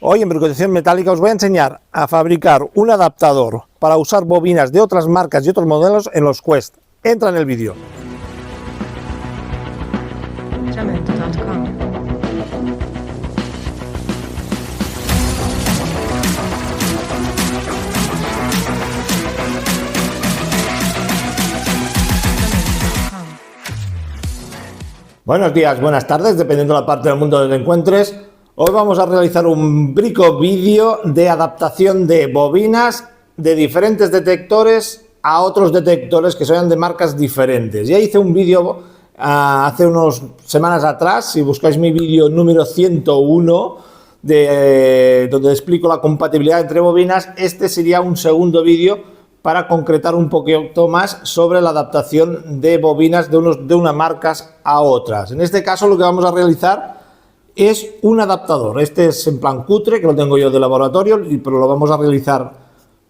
Hoy en Bricoteción Metálica os voy a enseñar a fabricar un adaptador para usar bobinas de otras marcas y otros modelos en los Quest. Entra en el vídeo. Buenos días, buenas tardes, dependiendo de la parte del mundo donde te encuentres. Hoy vamos a realizar un brico vídeo de adaptación de bobinas de diferentes detectores a otros detectores que sean de marcas diferentes. Ya hice un vídeo hace unas semanas atrás, si buscáis mi vídeo número 101, donde explico la compatibilidad entre bobinas. Este sería un segundo vídeo para concretar un poquito más sobre la adaptación de bobinas de unas marcas a otras. En este caso lo que vamos a realizar es un adaptador. Este es en plan cutre, que lo tengo yo de laboratorio, pero lo vamos a realizar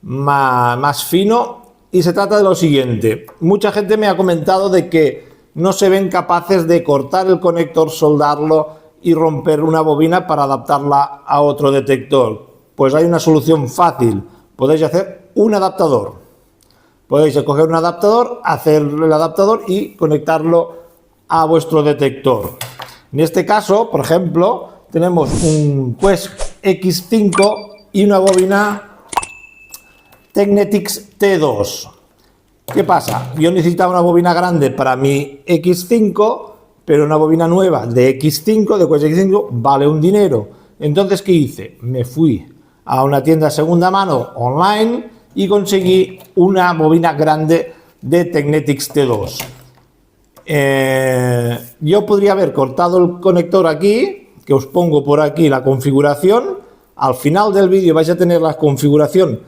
más fino. Y se trata de lo siguiente: mucha gente me ha comentado de que no se ven capaces de cortar el conector, soldarlo y romper una bobina para adaptarla a otro detector. Pues hay una solución fácil. Podéis hacer un adaptador. Podéis coger un adaptador, hacer el adaptador y conectarlo a vuestro detector. En este caso, por ejemplo, tenemos un Quest X5 y una bobina Tecnetix T2. ¿Qué pasa? Yo necesitaba una bobina grande para mi X5, pero una bobina nueva de X5, de Quest X5, vale un dinero. Entonces, ¿qué hice? Me fui a una tienda de segunda mano online y conseguí una bobina grande de Tecnetix T2. Yo podría haber cortado el conector aquí, que os pongo por aquí la configuración. Al final del vídeo vais a tener la configuración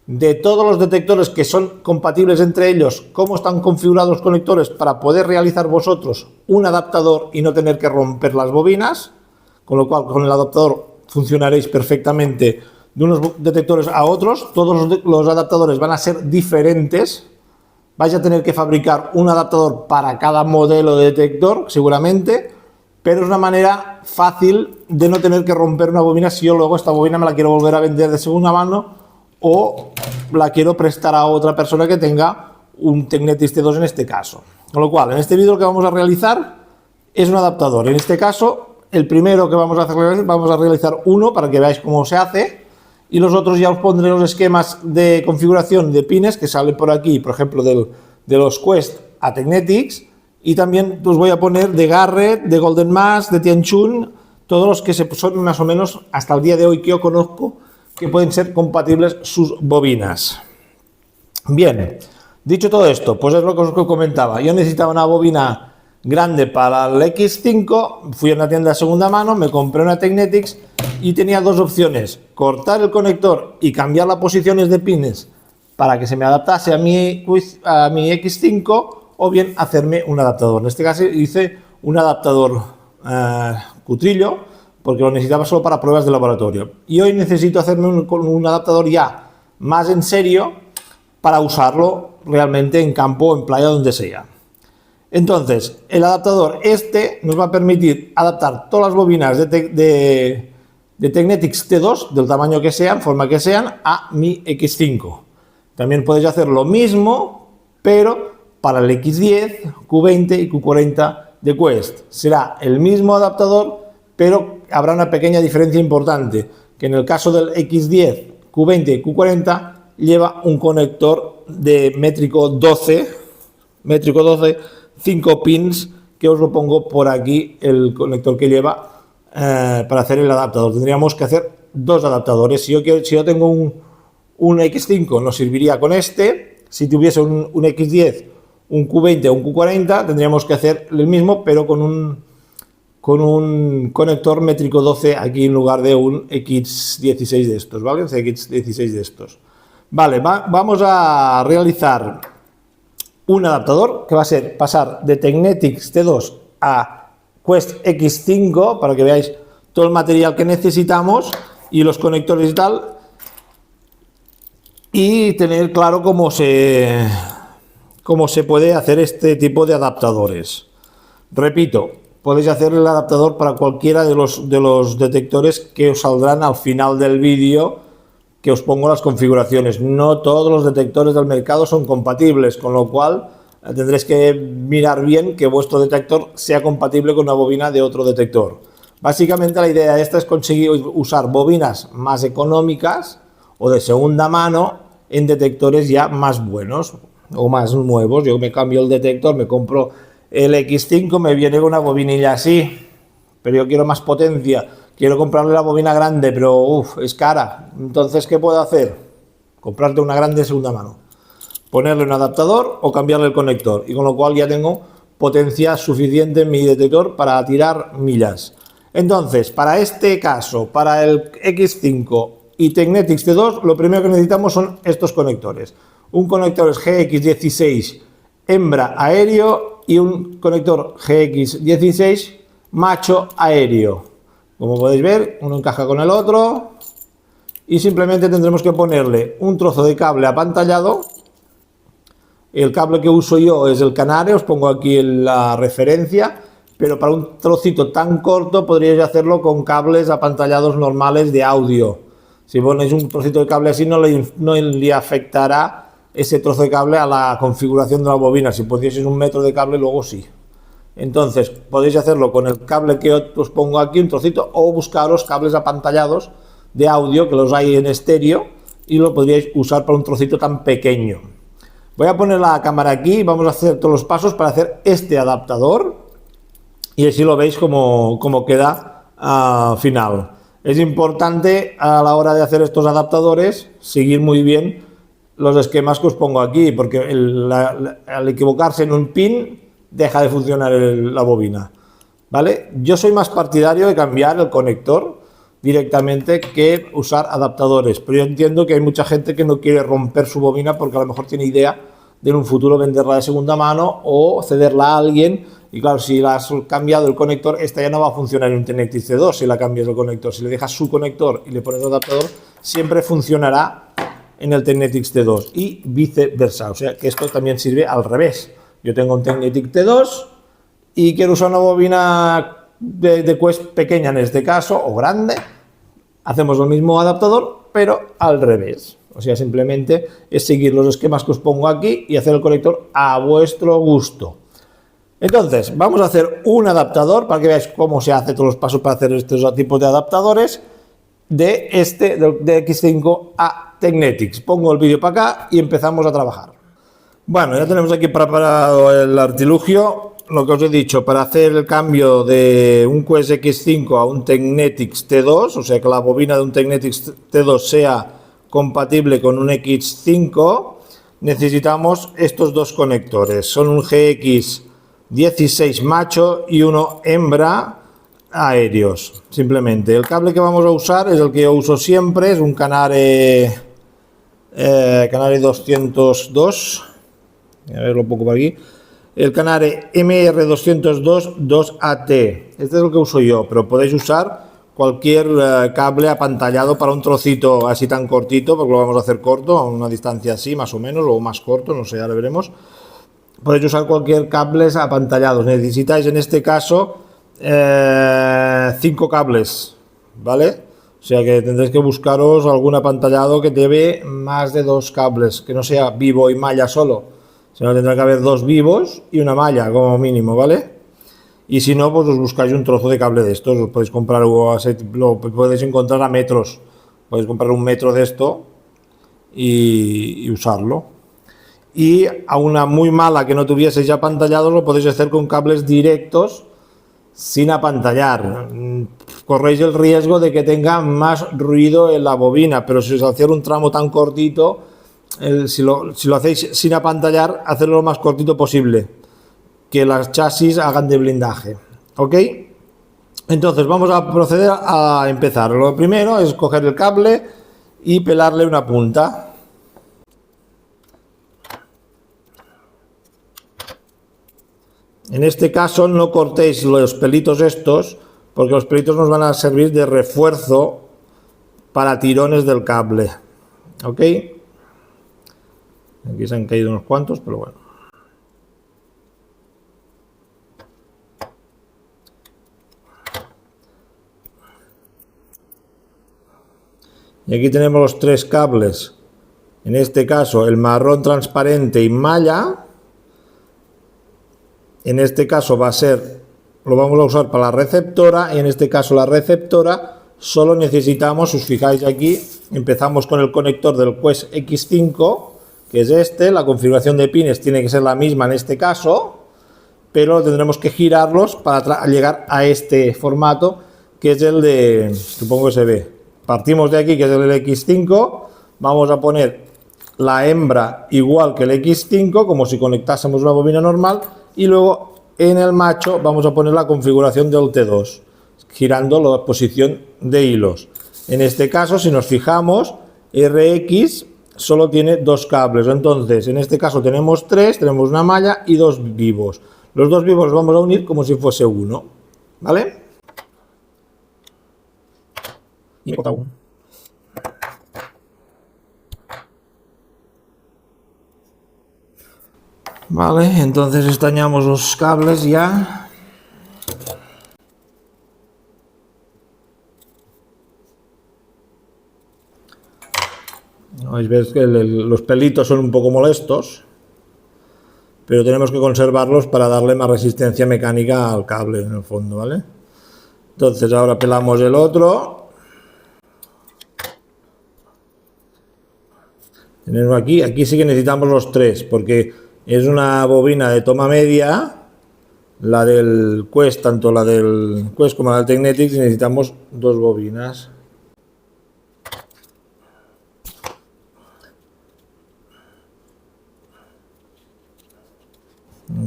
de todos los detectores que son compatibles entre ellos, cómo están configurados los conectores para poder realizar vosotros un adaptador y no tener que romper las bobinas, con lo cual con el adaptador funcionaréis perfectamente de unos detectores a otros. Todos los adaptadores van a ser diferentes. Vais a tener que fabricar un adaptador para cada modelo de detector, seguramente, pero es una manera fácil de no tener que romper una bobina si yo luego esta bobina me la quiero volver a vender de segunda mano o la quiero prestar a otra persona que tenga un Tecnetix T2 en este caso. Con lo cual, en este vídeo lo que vamos a realizar es un adaptador. En este caso, el primero que vamos a realizar uno para que veáis cómo se hace. Y los otros ya os pondré los esquemas de configuración de pines que salen por aquí, por ejemplo, de los Quest a Tecnetix. Y también os voy a poner de Garrett, de Golden Mass, de Tianchun, todos los que son más o menos hasta el día de hoy que yo conozco que pueden ser compatibles sus bobinas. Bien, dicho todo esto, pues es lo que os comentaba. Yo necesitaba una bobina grande para el X5, fui a una tienda de segunda mano, me compré una Tecnetix y tenía dos opciones: cortar el conector y cambiar las posiciones de pines para que se me adaptase a mi X5, o bien hacerme un adaptador. En este caso hice un adaptador cutrillo porque lo necesitaba solo para pruebas de laboratorio, y hoy necesito hacerme un adaptador ya más en serio para usarlo realmente en campo, en playa, donde sea. Entonces, el adaptador este nos va a permitir adaptar todas las bobinas de Tecnetix T2, del tamaño que sean, forma que sean, a mi X5. También podéis hacer lo mismo, pero para el X10, Q20 y Q40 de Quest. Será el mismo adaptador, pero habrá una pequeña diferencia importante, que en el caso del X10, Q20 y Q40 lleva un conector de métrico 12, 5 pins, que os lo pongo por aquí, el conector que lleva para hacer el adaptador. Tendríamos que hacer dos adaptadores. Si yo tengo un X5, nos serviría con este. Si tuviese un X10, un Q20 o un Q40, tendríamos que hacer el mismo, pero con un conector métrico 12 aquí en lugar de un X16 de estos, ¿vale? Un X16 de estos. Vale, vamos a realizar un adaptador que va a ser pasar de Tecnetix T2 a Quest X5 para que veáis todo el material que necesitamos y los conectores y tal, y tener claro cómo se puede hacer este tipo de adaptadores. Repito, podéis hacer el adaptador para cualquiera de los detectores que os saldrán al final del vídeo, que os pongo las configuraciones. No todos los detectores del mercado son compatibles, con lo cual tendréis que mirar bien que vuestro detector sea compatible con una bobina de otro detector. Básicamente la idea esta es conseguir usar bobinas más económicas o de segunda mano en detectores ya más buenos o más nuevos. Yo me cambio el detector, me compro el X5, me viene con una bobinilla así, pero yo quiero más potencia, quiero comprarle la bobina grande, pero es cara. Entonces, ¿qué puedo hacer? Comprarte una grande de segunda mano, ponerle un adaptador o cambiarle el conector, y con lo cual ya tengo potencia suficiente en mi detector para tirar millas. Entonces, para este caso, para el X5 y Tecnetix T2, lo primero que necesitamos son estos conectores. Un conector es GX16 hembra aéreo y un conector GX16 macho aéreo. Como podéis ver, uno encaja con el otro y simplemente tendremos que ponerle un trozo de cable apantallado. El cable que uso yo es el Canare, os pongo aquí la referencia, pero para un trocito tan corto podríais hacerlo con cables apantallados normales de audio. Si ponéis un trocito de cable así no le afectará ese trozo de cable a la configuración de la bobina. Si pusieseis un metro de cable, luego sí. Entonces podéis hacerlo con el cable que os pongo aquí, un trocito, o buscaros cables apantallados de audio, que los hay en estéreo, y lo podríais usar para un trocito tan pequeño. Voy a poner la cámara aquí y vamos a hacer todos los pasos para hacer este adaptador, y así lo veis como queda al final. Es importante a la hora de hacer estos adaptadores seguir muy bien los esquemas que os pongo aquí, porque al equivocarse en un pin deja de funcionar la bobina, ¿vale? Yo soy más partidario de cambiar el conector directamente que usar adaptadores, pero yo entiendo que hay mucha gente que no quiere romper su bobina porque a lo mejor tiene idea de en un futuro venderla de segunda mano o cederla a alguien, y claro, si la has cambiado el conector, esta ya no va a funcionar en un Tecnetix T2 si la cambias el conector. Si le dejas su conector y le pones el adaptador, siempre funcionará en el Tecnetix T2 y viceversa, o sea que esto también sirve al revés. Yo tengo un Tecnetix T2 y quiero usar una bobina de Quest pequeña en este caso, o grande, hacemos el mismo adaptador, pero al revés. O sea, simplemente es seguir los esquemas que os pongo aquí y hacer el conector a vuestro gusto. Entonces, vamos a hacer un adaptador para que veáis cómo se hace todos los pasos para hacer estos tipos de adaptadores de X5 a Tecnetix. Pongo el vídeo para acá y empezamos a trabajar. Bueno, ya tenemos aquí preparado el artilugio. Lo que os he dicho, para hacer el cambio de un Quest X5 a un Tecnetix T2, o sea que la bobina de un Tecnetix T2 sea compatible con un X5, necesitamos estos dos conectores. Son un GX16 macho y uno hembra aéreos, simplemente. El cable que vamos a usar es el que yo uso siempre, es un Canare 202, a ver, lo pongo por aquí, el Canare MR202 2AT. Este es el que uso yo, pero podéis usar cualquier cable apantallado para un trocito así tan cortito, porque lo vamos a hacer corto, a una distancia así más o menos, o más corto, no sé, ahora veremos. Podéis usar cualquier cable apantallado. Necesitáis en este caso 5 cables, ¿vale? O sea que tendréis que buscaros algún apantallado que lleve más de 2 cables, que no sea vivo y malla solo, sino tendrá que haber 2 vivos y una malla como mínimo, ¿vale? Y si no, pues os buscáis un trozo de cable de estos, os podéis comprar, lo podéis encontrar a metros, podéis comprar un metro de esto y usarlo. Y a una muy mala que no tuvieseis ya apantallado, lo podéis hacer con cables directos sin apantallar. Corréis el riesgo de que tenga más ruido en la bobina, pero si os hacéis un tramo tan cortito, si lo hacéis sin apantallar, hacedlo lo más cortito posible, que las chasis hagan de blindaje, ¿ok? Entonces vamos a proceder a empezar. Lo primero es coger el cable y pelarle una punta. En este caso no cortéis los pelitos estos, porque los pelitos nos van a servir de refuerzo para tirones del cable, ¿ok? Aquí se han caído unos cuantos, pero bueno. Y aquí tenemos los tres cables. En este caso el marrón transparente y malla. En este caso lo vamos a usar para la receptora, y en este caso la receptora solo necesitamos, si os fijáis aquí, empezamos con el conector del Quest X5, que es este. La configuración de pines tiene que ser la misma en este caso, pero tendremos que girarlos para llegar a este formato, que es el de, supongo que se ve. Partimos de aquí, que es el X5, vamos a poner la hembra igual que el X5, como si conectásemos una bobina normal, y luego en el macho vamos a poner la configuración del T2, girando la posición de hilos. En este caso, si nos fijamos, RX solo tiene dos cables, entonces en este caso tenemos tres, tenemos una malla y dos vivos. Los dos vivos los vamos a unir como si fuese uno, ¿vale? Y me corta uno. Vale, entonces estañamos los cables ya. Veis que los pelitos son un poco molestos, pero tenemos que conservarlos para darle más resistencia mecánica al cable en el fondo, ¿vale? Entonces ahora pelamos el otro. Tenemos aquí sí que necesitamos los tres, porque es una bobina de toma media, la del Quest, tanto la del Quest como la del Tecnetics, y necesitamos dos bobinas.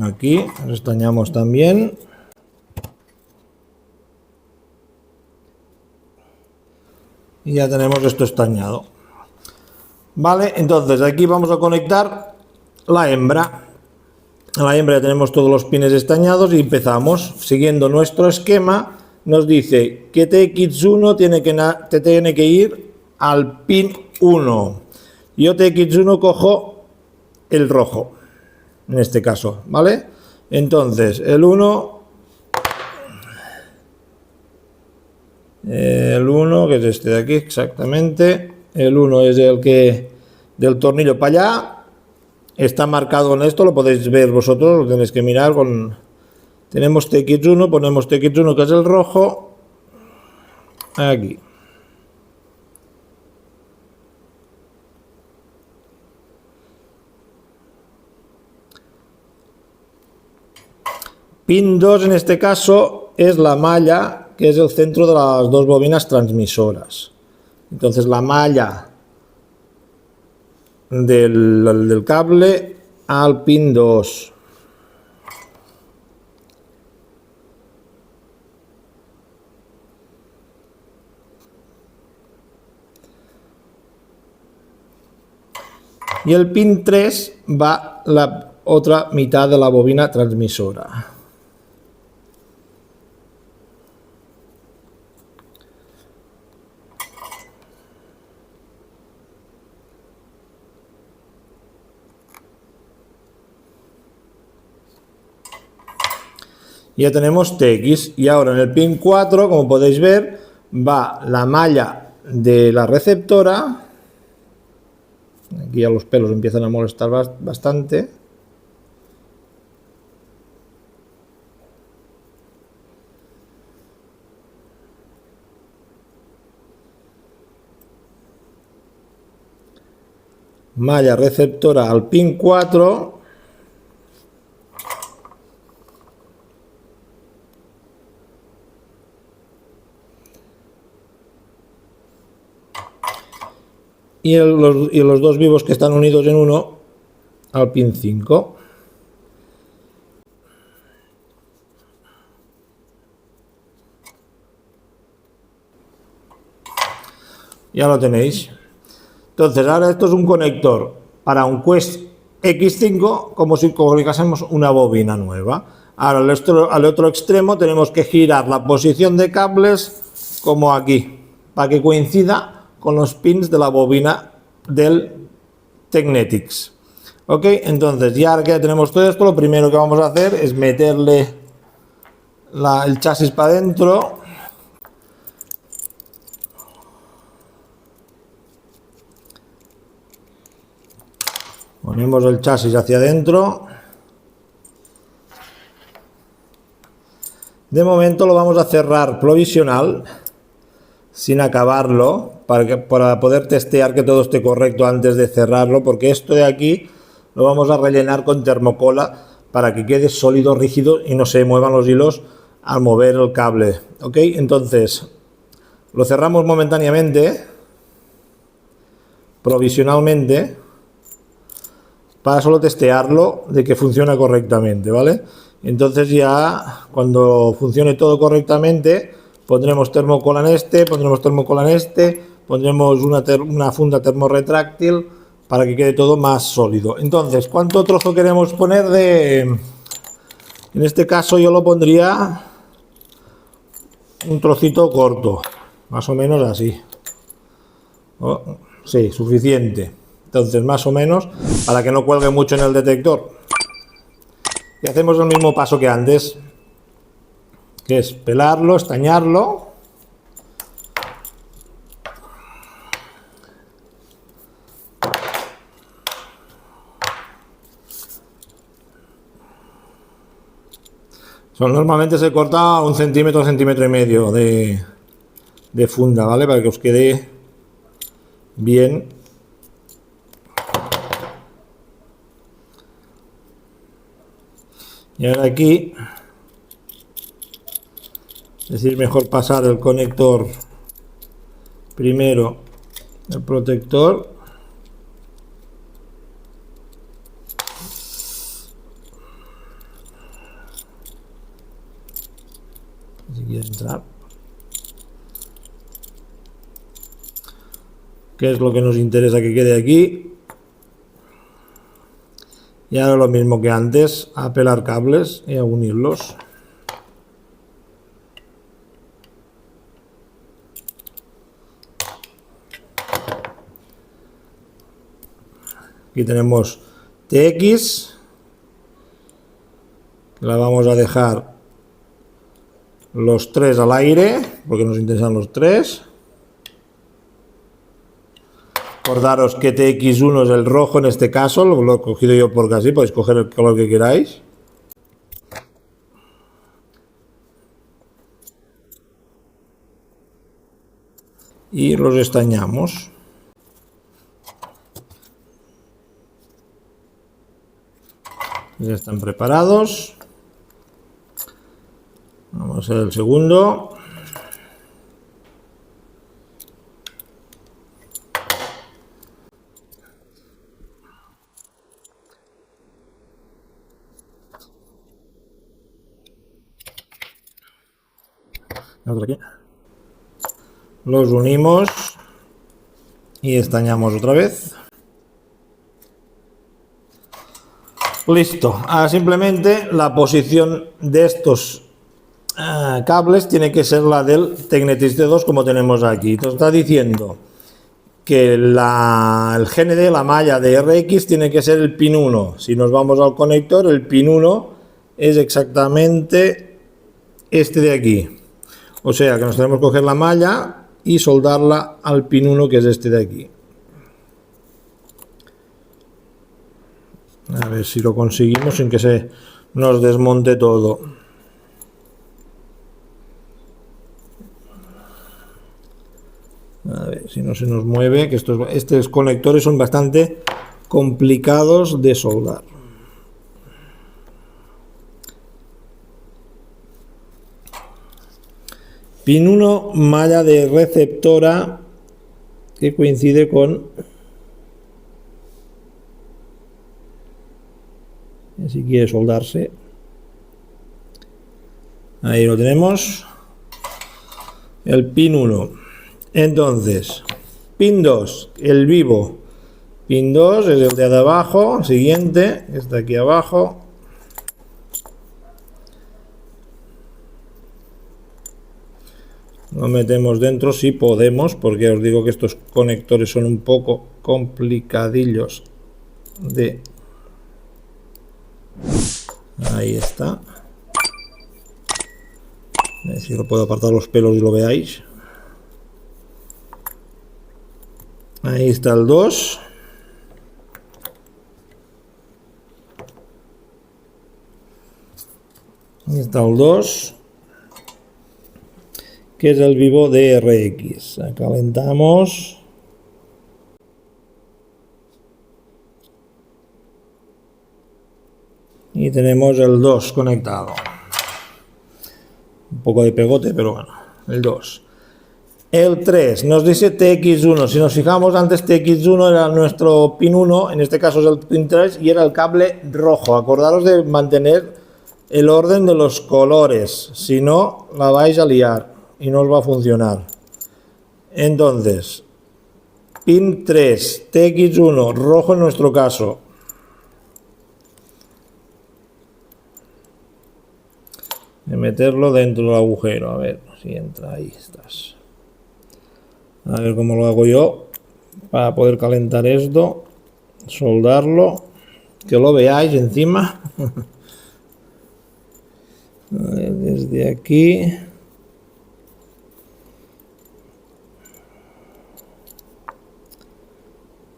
Aquí estañamos también. Y ya tenemos esto estañado. Vale, entonces aquí vamos a conectar la hembra. A la hembra ya tenemos todos los pines estañados y empezamos. Siguiendo nuestro esquema, nos dice que TX1 tiene que ir al pin 1. Yo TX1 cojo el rojo, en este caso, ¿vale? Entonces, el 1, que es este de aquí, exactamente. El 1 es el que del tornillo para allá. Está marcado en esto, lo podéis ver vosotros, lo tenéis que mirar con... Tenemos TX1, ponemos TX1 que es el rojo, aquí. Pin 2 en este caso es la malla, que es el centro de las dos bobinas transmisoras. Entonces la malla del cable al pin 2. Y el pin 3 va la otra mitad de la bobina transmisora. Ya tenemos TX, y ahora en el pin 4, como podéis ver, va la malla de la receptora. Aquí ya los pelos empiezan a molestar bastante. Malla receptora al pin 4. Y los dos vivos que están unidos en uno al pin 5. Ya lo tenéis. Entonces ahora esto es un conector para un Quest X5, como si colocásemos una bobina nueva. Ahora al otro extremo tenemos que girar la posición de cables como aquí, para que coincida con los pins de la bobina del Tecnetics. Ok, entonces ya que tenemos todo esto, lo primero que vamos a hacer es meterle el chasis para adentro. Ponemos el chasis hacia adentro. De momento lo vamos a cerrar provisional, sin acabarlo, para poder testear que todo esté correcto antes de cerrarlo, porque esto de aquí lo vamos a rellenar con termocola para que quede sólido, rígido y no se muevan los hilos al mover el cable. ¿Ok? Entonces, lo cerramos momentáneamente, provisionalmente, para solo testearlo de que funciona correctamente, ¿vale? Entonces ya cuando funcione todo correctamente pondremos termocola en este, pondremos termocola en este, pondremos una funda termorretráctil para que quede todo más sólido. Entonces, ¿cuánto trozo queremos poner de...? En este caso yo lo pondría un trocito corto, más o menos así. Oh, sí, suficiente. Entonces, más o menos, para que no cuelgue mucho en el detector. Y hacemos el mismo paso que antes, que es pelarlo, estañarlo. Normalmente se corta 1 centímetro, 1,5 centímetros de funda, ¿vale? Para que os quede bien. Y ahora aquí es decir, mejor pasar el conector primero, el protector, si quiere entrar, que es lo que nos interesa que quede aquí. Y ahora lo mismo que antes, a pelar cables y a unirlos. Aquí tenemos TX, la vamos a dejar los 3 al aire, porque nos interesan los 3. Acordaros que TX1 es el rojo en este caso, lo he cogido yo porque así, podéis coger el color que queráis. Y los estañamos. Ya están preparados. Vamos a hacer el segundo. Otro aquí. Los unimos y estañamos otra vez. Listo. Ahora simplemente la posición de estos cables tiene que ser la del Tecnetis T2 como tenemos aquí. Te está diciendo que el GND, la malla de RX, tiene que ser el pin 1. Si nos vamos al conector, el pin 1 es exactamente este de aquí. O sea que nos tenemos que coger la malla y soldarla al pin 1, que es este de aquí. A ver si lo conseguimos sin que se nos desmonte todo. A ver si no se nos mueve, que estos conectores son bastante complicados de soldar. Pin 1, malla de receptora que coincide con... Si quiere soldarse. Ahí lo tenemos. El pin 1. Entonces, pin 2, el vivo. Pin 2 es el de abajo, siguiente, está aquí abajo. Lo metemos dentro si podemos, porque os digo que estos conectores son un poco complicadillos de... Ahí está. A ver si lo puedo apartar los pelos y lo veáis. Ahí está el 2. está el 2, que es el Vivo DRX. Calentamos. Y tenemos el 2 conectado. Un poco de pegote, pero bueno, el 2. El 3 nos dice TX1. Si nos fijamos, antes TX1 era nuestro pin 1, en este caso es el pin 3 y era el cable rojo. Acordaros de mantener el orden de los colores, si no la vais a liar y no os va a funcionar. Entonces, pin 3, TX1, rojo en nuestro caso. De meterlo dentro del agujero, a ver si entra, ahí estás. A ver cómo lo hago yo para poder calentar esto, soldarlo, que lo veáis encima. A ver, desde aquí.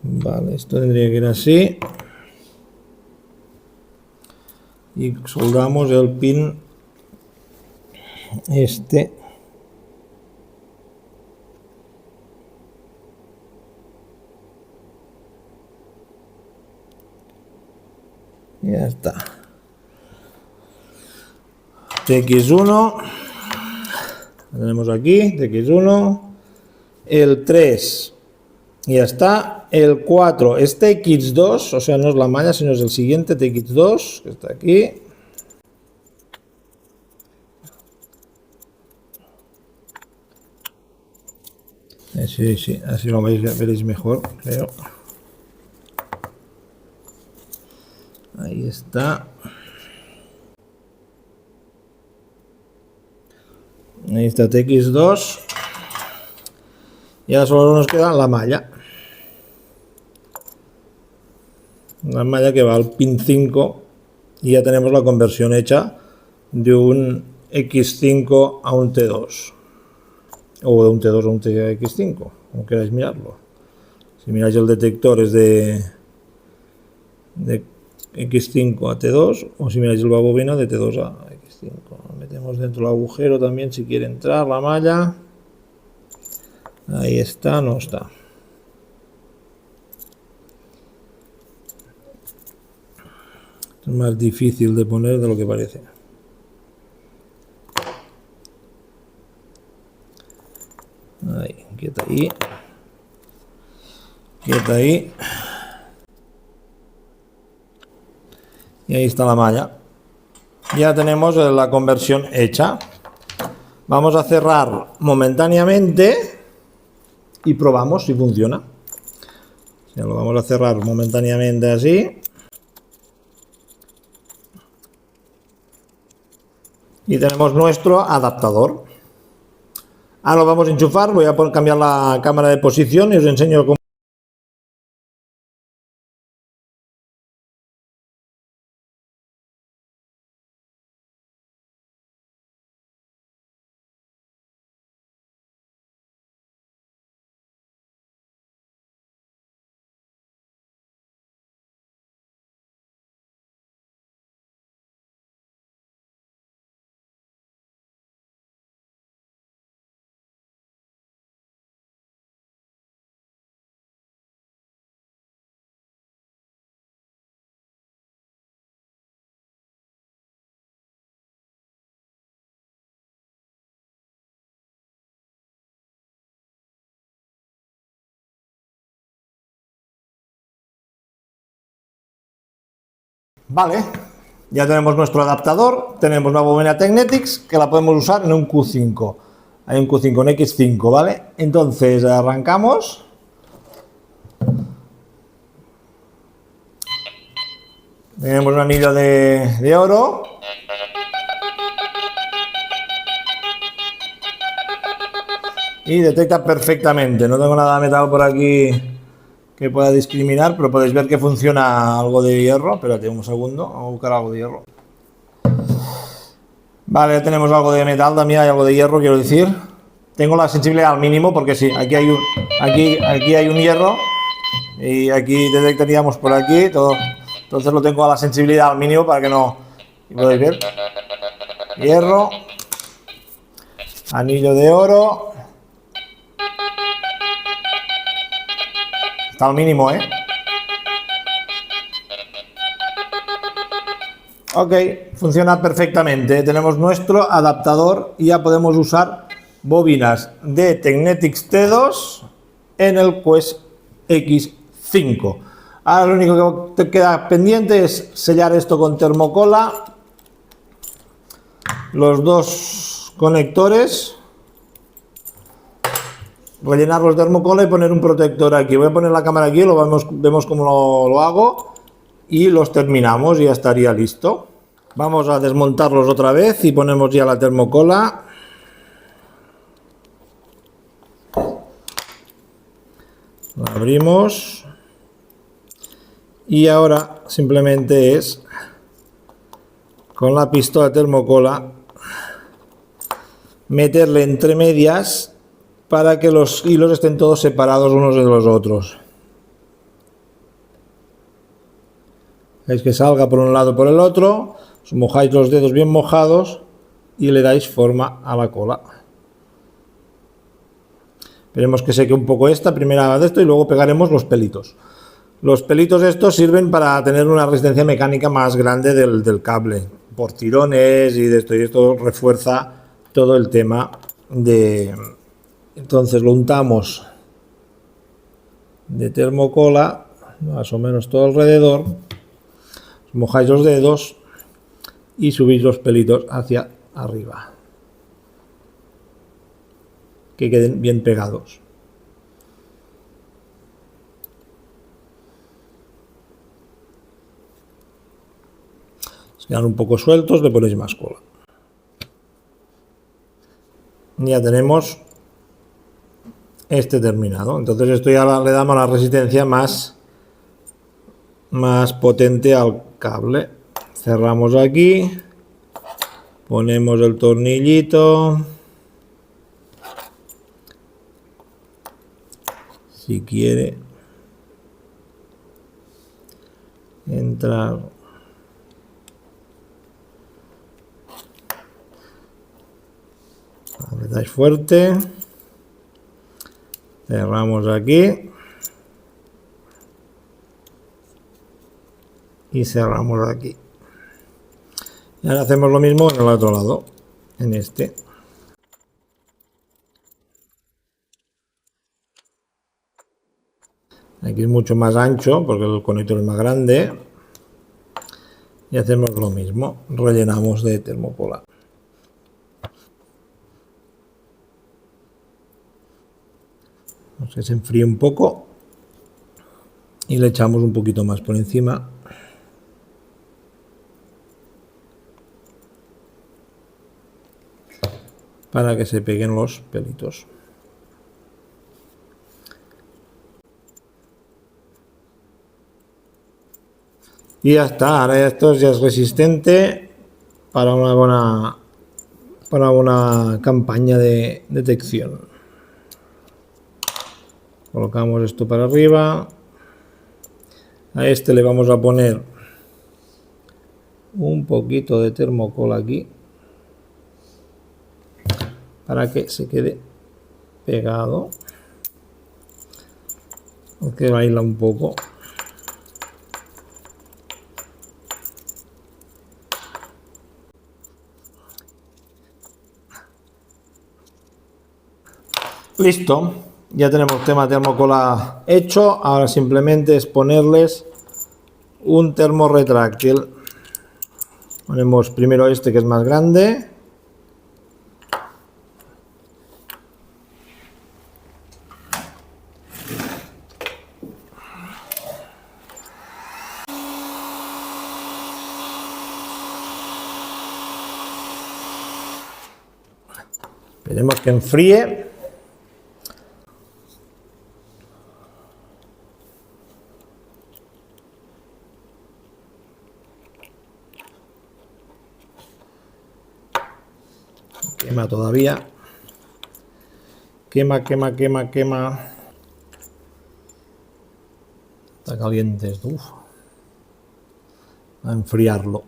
Vale, esto tendría que ir así. Y soldamos el pin este. Ya está. TX1. Lo tenemos aquí, TX1. El 3. Ya está. El 4 es TX2, o sea, no es la malla, sino es el siguiente TX2, que está aquí. Sí, así lo veréis mejor, creo. Ahí está. Ahí está TX2. Y ahora solo nos queda la malla. La malla que va al pin 5. Y ya tenemos la conversión hecha de un X5 a un T2. O de un T2 a un TX5, como queráis mirarlo. Si miráis el detector es de X5 a T2, o si miráis el bobina de T2 a X5. Lo metemos dentro del agujero también si quiere entrar la malla. Ahí está, no está. Es más difícil de poner de lo que parece. Ahí, quieta ahí. Quieta ahí. Y ahí está la malla. Ya tenemos la conversión hecha. Vamos a cerrar momentáneamente y probamos si funciona. Ya lo vamos a cerrar momentáneamente así. Y tenemos nuestro adaptador. Ahora lo vamos a enchufar. Voy a cambiar la cámara de posición y os enseño cómo. Vale, ya tenemos nuestro adaptador, tenemos una bobina Tecnetics que la podemos usar en un Q5. Hay un Q5, un X5, ¿vale? Entonces arrancamos. Tenemos un anillo de oro. Y detecta perfectamente, no tengo nada de metal por aquí que pueda discriminar, pero podéis ver que funciona algo de hierro. Espérate un segundo, vamos a buscar algo de hierro. Vale, ya tenemos algo de metal, también hay algo de hierro, quiero decir. Tengo la sensibilidad al mínimo porque sí, aquí hay un hierro y aquí detectaríamos por aquí todo. Entonces lo tengo a la sensibilidad al mínimo para que no. ¿Podéis ver? hierro, anillo de oro. Está al mínimo, ¿eh? Ok, funciona perfectamente. Tenemos nuestro adaptador y ya podemos usar bobinas de Tecnetics T2 en el Quest X5. Ahora lo único que te queda pendiente es sellar esto con termocola, los dos conectores, rellenarlos de termocola y poner un protector aquí. Voy a poner la cámara aquí, vemos cómo lo hago y los terminamos y ya estaría listo. Vamos a desmontarlos otra vez y ponemos ya la termocola. La abrimos y ahora simplemente es con la pistola de termocola meterle entre medias para que los hilos estén todos separados unos de los otros. Veis que salga por un lado por el otro, os mojáis los dedos bien mojados y le dais forma a la cola. Esperemos que seque un poco esta primera de esto y luego pegaremos los pelitos. Los pelitos estos sirven para tener una resistencia mecánica más grande del cable, por tirones y de esto, y esto refuerza todo el tema de... Entonces lo untamos de termocola, más o menos todo alrededor, os mojáis los dedos y subís los pelitos hacia arriba, que queden bien pegados. Si quedan un poco sueltos, le ponéis más cola. Ya tenemos este terminado. Entonces esto ya le damos la resistencia más potente al cable. Cerramos aquí, ponemos el tornillito. Si quiere entrar, apretáis fuerte, cerramos aquí y cerramos aquí. Y ahora hacemos lo mismo en el otro lado, en este. Aquí es mucho más ancho porque el conector es más grande. Y hacemos lo mismo, rellenamos de termocola. Que se enfríe un poco y le echamos un poquito más por encima. Para que se peguen los pelitos. Y ya está, ahora esto ya es resistente para una campaña de detección. Colocamos esto para arriba. A este le vamos a poner un poquito de termocola aquí para que se quede pegado, que baila un poco. Listo, ya tenemos tema termocola hecho. Ahora simplemente es ponerles un termo retráctil. Ponemos primero este que es más grande. Esperemos que enfríe. Quema todavía. Quema. Está caliente esto. Uf. A enfriarlo.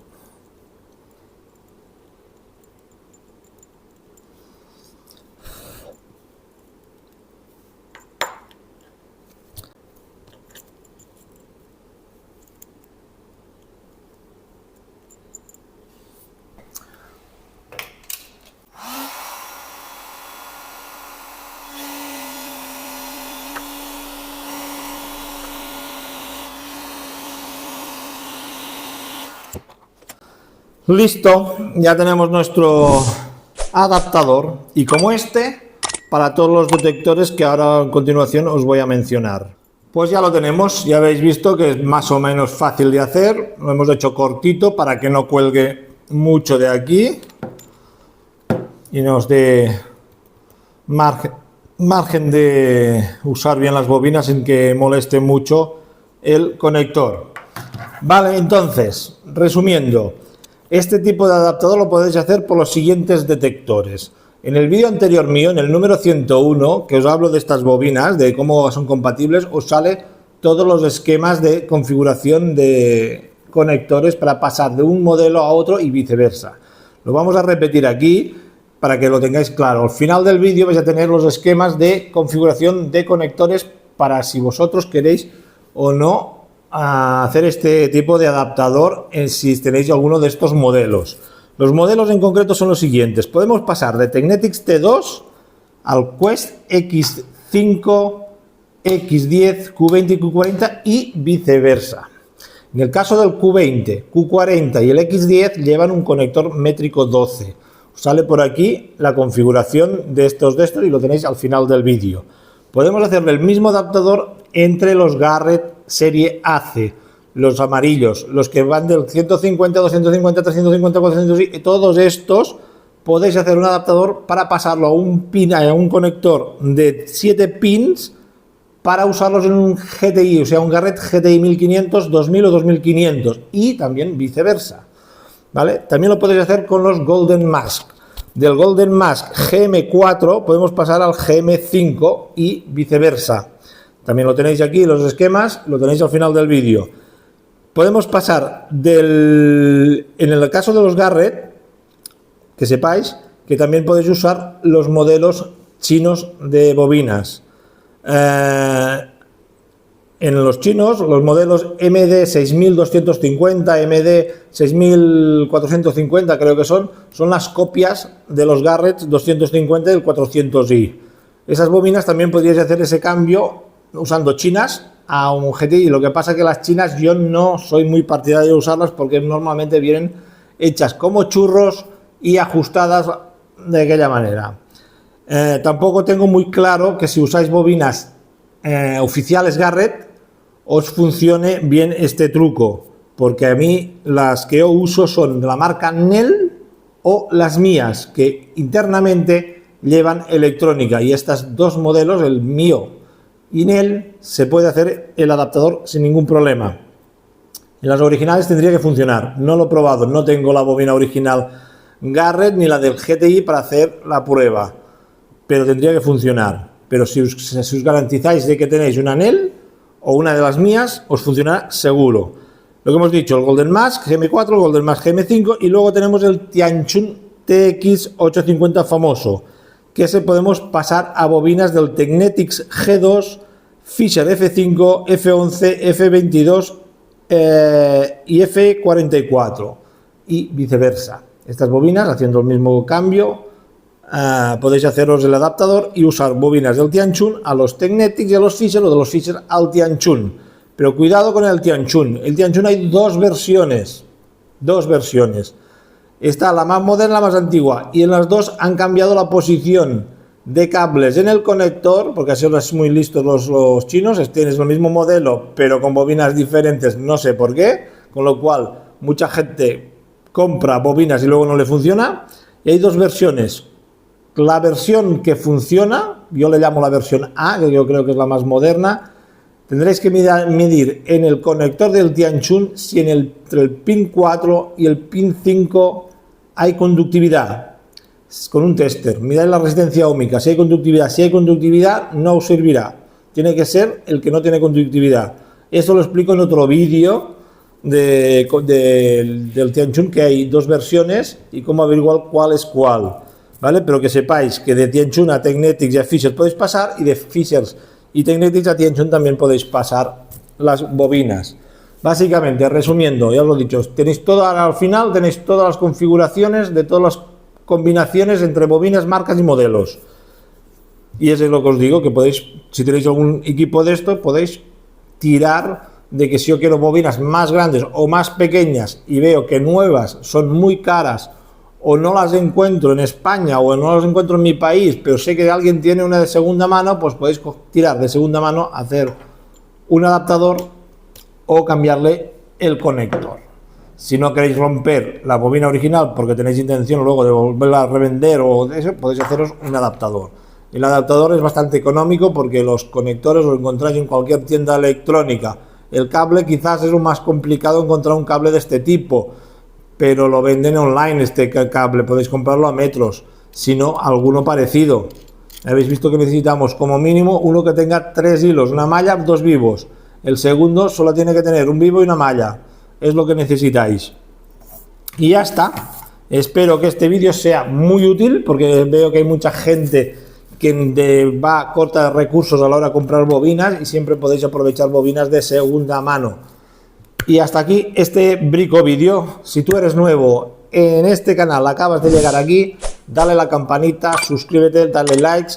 Listo, ya tenemos nuestro adaptador y como para todos los detectores que ahora a continuación os voy a mencionar. Pues ya lo tenemos, ya habéis visto que es más o menos fácil de hacer, lo hemos hecho cortito para que no cuelgue mucho de aquí y nos dé margen de usar bien las bobinas sin que moleste mucho el conector. Vale, entonces, resumiendo, este tipo de adaptador lo podéis hacer por los siguientes detectores. En el vídeo anterior mío, en el número 101, que os hablo de estas bobinas, de cómo son compatibles, os sale todos los esquemas de configuración de conectores para pasar de un modelo a otro y viceversa. Lo vamos a repetir aquí para que lo tengáis claro. Al final del vídeo vais a tener los esquemas de configuración de conectores para si vosotros queréis o no hacer este tipo de adaptador si tenéis alguno de estos modelos. Los modelos en concreto son los siguientes. Podemos pasar de Tecnetics T2 al Quest X5, X10, Q20 y Q40 y viceversa. En el caso del Q20, Q40 y el X10 llevan un conector métrico 12. Os sale por aquí la configuración de estos y lo tenéis al final del vídeo. Podemos hacerle el mismo adaptador entre los Garrett serie AC, los amarillos, los que van del 150, 250, 350, 400 y todos estos podéis hacer un adaptador para pasarlo a un conector de 7 pins para usarlos en un GTI, o sea, un Garrett GTI 1500, 2000 o 2500 y también viceversa, ¿vale? También lo podéis hacer con los Golden Mask. Del Golden Mask GM4 podemos pasar al GM5 y viceversa. También lo tenéis aquí, los esquemas, lo tenéis al final del vídeo. Podemos pasar en el caso de los Garrett, que sepáis que también podéis usar los modelos chinos de bobinas. En los chinos, los modelos MD 6250, MD 6450 creo que son las copias de los Garrett 250 y el 400i. Esas bobinas también podríais hacer ese cambio usando chinas a un GTI. Lo que pasa que las chinas yo no soy muy partidario de usarlas porque normalmente vienen hechas como churros y ajustadas de aquella manera. Tampoco tengo muy claro que si usáis bobinas oficiales Garrett os funcione bien este truco, porque a mí las que yo uso son de la marca Nel o las mías, que internamente llevan electrónica, y estos dos modelos, el mío y Nel, se puede hacer el adaptador sin ningún problema. En las originales tendría que funcionar, no lo he probado, no tengo la bobina original Garrett ni la del GTI para hacer la prueba, pero tendría que funcionar. Pero si os garantizáis de que tenéis una Nel o una de las mías, os funcionará seguro. Lo que hemos dicho, el Golden Mask GM4, el Golden Mask GM5 y luego tenemos el Tianchun TX850 famoso, que se podemos pasar a bobinas del Tecnetics G2, Fisher F5, F11, F22 y F44 y viceversa. Estas bobinas, haciendo el mismo cambio, podéis haceros el adaptador y usar bobinas del Tianchun a los Tecnetics y a los Fisher, o de los Fisher al Tianchun. Pero cuidado con el Tianchun. El Tianchun hay dos versiones. Está la más moderna, la más antigua, y en las dos han cambiado la posición de cables en el conector, porque así es muy listos los chinos. Tienes el mismo modelo, pero con bobinas diferentes, no sé por qué, con lo cual mucha gente compra bobinas y luego no le funciona. Y hay dos versiones. La versión que funciona, yo le llamo la versión A, que yo creo que es la más moderna. Tendréis que medir en el conector del Tianchun si entre el pin 4 y el pin 5 hay conductividad. Con un tester, miráis la resistencia óhmica, si hay conductividad no os servirá. Tiene que ser el que no tiene conductividad. Eso lo explico en otro vídeo del Tianchun, que hay dos versiones y cómo averiguar cuál es cuál. ¿Vale? Pero que sepáis que de Tianchun a Tecnetics y a Fisher podéis pasar, y de Fisher y Tecnetics a Tianchun también podéis pasar las bobinas. Básicamente, resumiendo, ya os lo he dicho, tenéis todo al final, tenéis todas las configuraciones de todas las combinaciones entre bobinas, marcas y modelos. Y eso es lo que os digo, que podéis, si tenéis algún equipo de esto, podéis tirar de que si yo quiero bobinas más grandes o más pequeñas y veo que nuevas son muy caras o no las encuentro en España o no las encuentro en mi país, pero sé que alguien tiene una de segunda mano, pues podéis tirar de segunda mano, hacer un adaptador o cambiarle el conector. Si no queréis romper la bobina original porque tenéis intención luego de volverla a revender o de eso, podéis haceros un adaptador. El adaptador es bastante económico porque los conectores los encontráis en cualquier tienda electrónica. El cable quizás es lo más complicado encontrar un cable de este tipo, pero lo venden online este cable, podéis comprarlo a metros, si no, alguno parecido. Habéis visto que necesitamos como mínimo uno que tenga 3 hilos, una malla, 2 vivos. El segundo solo tiene que tener un vivo y una malla, es lo que necesitáis. Y ya está. Espero que este vídeo sea muy útil porque veo que hay mucha gente que va corta de recursos a la hora de comprar bobinas y siempre podéis aprovechar bobinas de segunda mano. Y hasta aquí este brico vídeo. Si tú eres nuevo en este canal, acabas de llegar aquí, dale a la campanita, suscríbete, dale likes.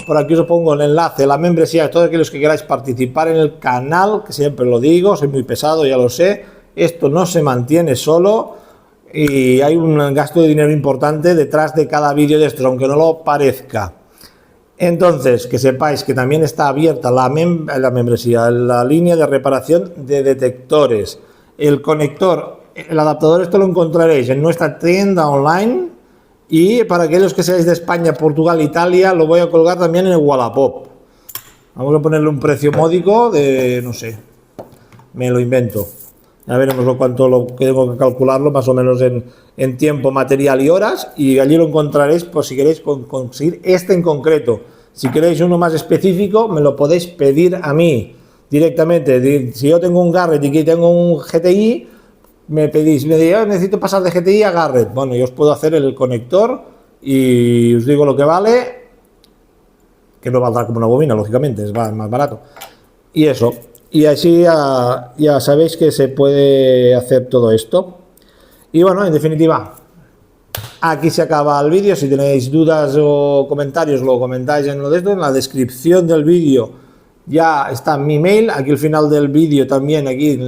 Por aquí os pongo el enlace, la membresía de todos aquellos que queráis participar en el canal, que siempre lo digo, soy muy pesado, ya lo sé. Esto no se mantiene solo y hay un gasto de dinero importante detrás de cada vídeo de estos, aunque no lo parezca. Entonces, que sepáis que también está abierta la membresía, la línea de reparación de detectores. El conector, el adaptador, esto lo encontraréis en nuestra tienda online y para aquellos que seáis de España, Portugal, Italia, lo voy a colgar también en el Wallapop. Vamos a ponerle un precio módico de, no sé, me lo invento. Ya veremos cuánto lo que tengo que calcularlo, más o menos en tiempo, material y horas, y allí lo encontraréis por si queréis conseguir este en concreto. Si queréis uno más específico, me lo podéis pedir a mí directamente. Si yo tengo un Garrett y que tengo un GTI, me pedís, me digo, necesito pasar de GTI a Garrett. Bueno, yo os puedo hacer el conector y os digo lo que vale, que no valdrá como una bobina, lógicamente, es más barato. Y eso. Y así ya sabéis que se puede hacer todo esto. Y bueno, en definitiva, aquí se acaba el vídeo. Si tenéis dudas o comentarios, lo comentáis en lo de esto. En la descripción del vídeo ya está mi mail. Aquí al final del vídeo también, aquí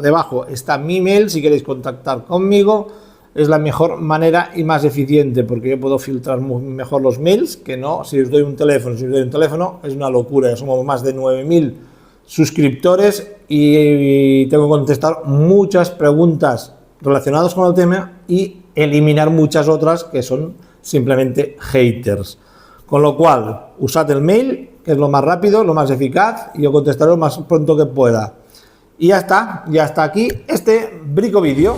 debajo, está mi mail. Si queréis contactar conmigo, es la mejor manera y más eficiente, porque yo puedo filtrar mejor los mails que no. Si os doy un teléfono, es una locura. Ya somos más de 9000 suscriptores y tengo que contestar muchas preguntas relacionadas con el tema y eliminar muchas otras que son simplemente haters. Con lo cual, usad el mail, que es lo más rápido, lo más eficaz, y yo contestaré lo más pronto que pueda. Y ya está aquí este brico vídeo.